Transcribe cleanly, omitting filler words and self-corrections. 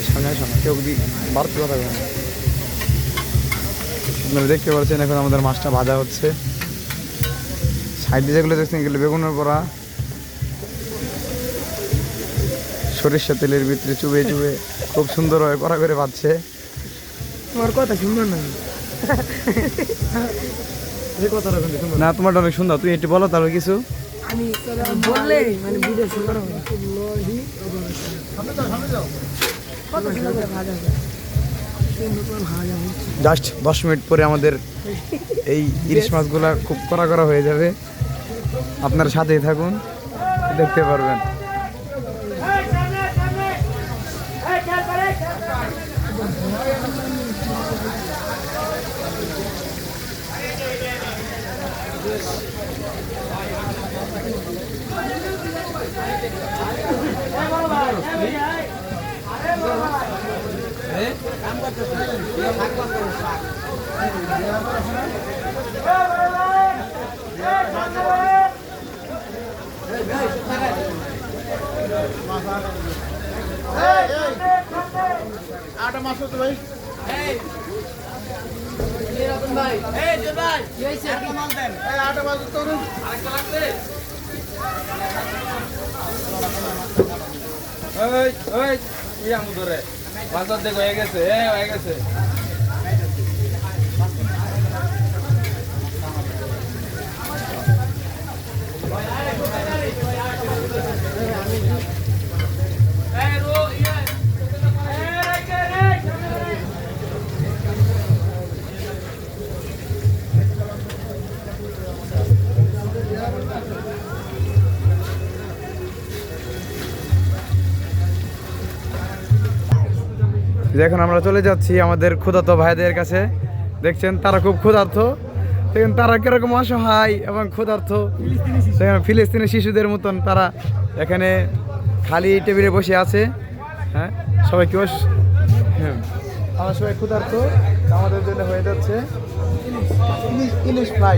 সামনে সামনে কেউ বাড়তি কথা বলে। আপনারা দেখতে পাচ্ছেন এখন আমাদের মাছটা ভাজা হচ্ছে। সাইডে যেগুলো দেখছেন এগুলো বেগুনের বড়া, সরিষা তেলের ভিতরে চুবে চুবে খুব সুন্দরভাবে কড়া করে ভাজছে। তোমার কথা সুন্দর না, না তোমারটা অনেক সুন্দর, তুমি একটু বলো তাহলে কিছু। আমি বললে মানে ভিডিও সুন্দর হবে। জাস্ট 10 মিনিট পরে আমাদের এই ইলিশ মাছগুলা খুব কড়া করা হয়ে যাবে। আপনার সাথেই থাকুন, দেখতে পারবেন। আটা মাছ তো ভাই আটা মাছ তো আরেকটা লাগবে। ধরে বাজার দেখো হয়ে গেছে, হয়ে গেছে। এখন আমরা চলে যাচ্ছি আমাদের ক্ষুধার্ত ভাইদের কাছে। দেখছেন তারা খুব ক্ষুধার্ত, দেখেন তারা কিরকম অসহায় এবং ক্ষুধার্ত। ফিলিস্তিনি শিশুদের মতন তারা এখানে খালি টেবিলে বসে আছে। হ্যাঁ, সবাই কেউ হ্যাঁ আমরা সবাই ক্ষুধার্ত, আমাদের জন্য হয়ে যাচ্ছে ইলিশ ফ্রাই।